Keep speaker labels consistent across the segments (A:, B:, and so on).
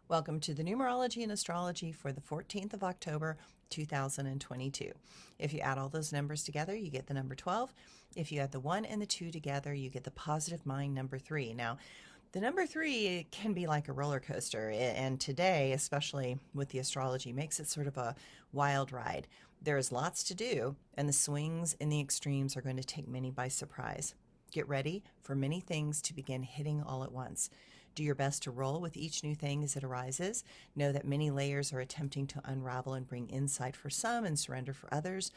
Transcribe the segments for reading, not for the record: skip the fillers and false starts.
A: Welcome to the Numerology and Astrology for the 14th of October, 2022. If you add all those numbers together, you get the number 12. If you add the 1 and the 2 together, you get the positive mind number 3. Now, the number 3 can be like a roller coaster, and today, especially with the astrology, makes it sort of a wild ride. There is lots to do, and the swings in the extremes are going to take many by surprise. Get ready for many things to begin hitting all at once. Do your best to roll with each new thing as it arises. Know that many layers are attempting to unravel and bring insight for some and surrender for others.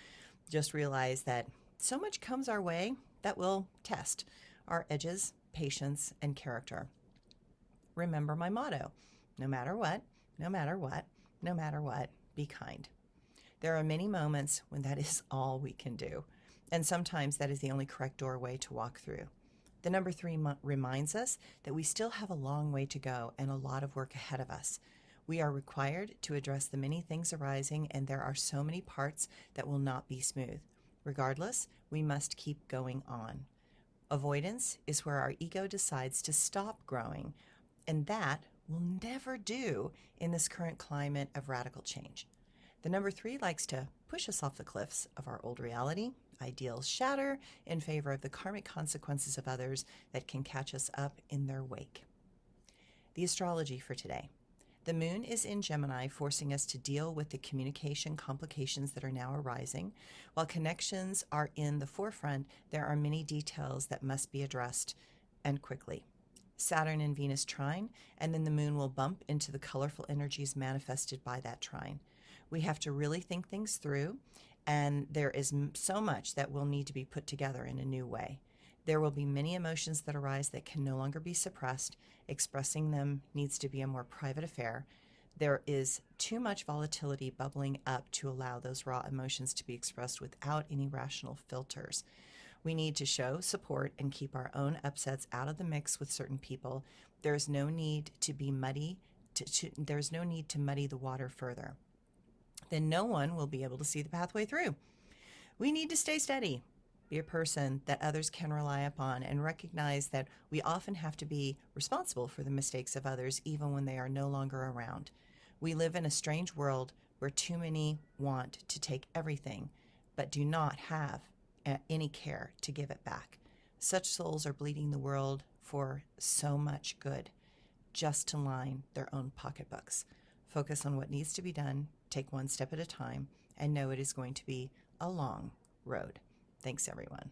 A: Just realize that so much comes our way that will test our edges, patience, and character. Remember my motto: no matter what, no matter what, no matter what, be kind. There are many moments when that is all we can do, and sometimes that is the only correct doorway to walk through. The number 3 reminds us that we still have a long way to go and a lot of work ahead of us. We are required to address the many things arising, and there are so many parts that will not be smooth. Regardless, we must keep going on. Avoidance is where our ego decides to stop growing, and that will never do in this current climate of radical change. The number 3 likes to push us off the cliffs of our old reality. Ideals shatter in favor of the karmic consequences of others that can catch us up in their wake. The astrology for today. The moon is in Gemini, forcing us to deal with the communication complications that are now arising. While connections are in the forefront, there are many details that must be addressed, and quickly. Saturn and Venus trine, and then the moon will bump into the colorful energies manifested by that trine. We have to really think things through, and there is so much that will need to be put together in a new way. There will be many emotions that arise that can no longer be suppressed. Expressing them needs to be a more private affair. There is too much volatility bubbling up to allow those raw emotions to be expressed without any rational filters. We need to show support and keep our own upsets out of the mix with certain people. There is no need to be muddy. There's no need to muddy the water further. Then no one will be able to see the pathway through. We need to stay steady, be a person that others can rely upon, and recognize that we often have to be responsible for the mistakes of others even when they are no longer around. We live in a strange world where too many want to take everything, but do not have any care to give it back. Such souls are bleeding the world for so much good, just to line their own pocketbooks. Focus on what needs to be done, take one step at a time, and know it is going to be a long road. Thanks, everyone.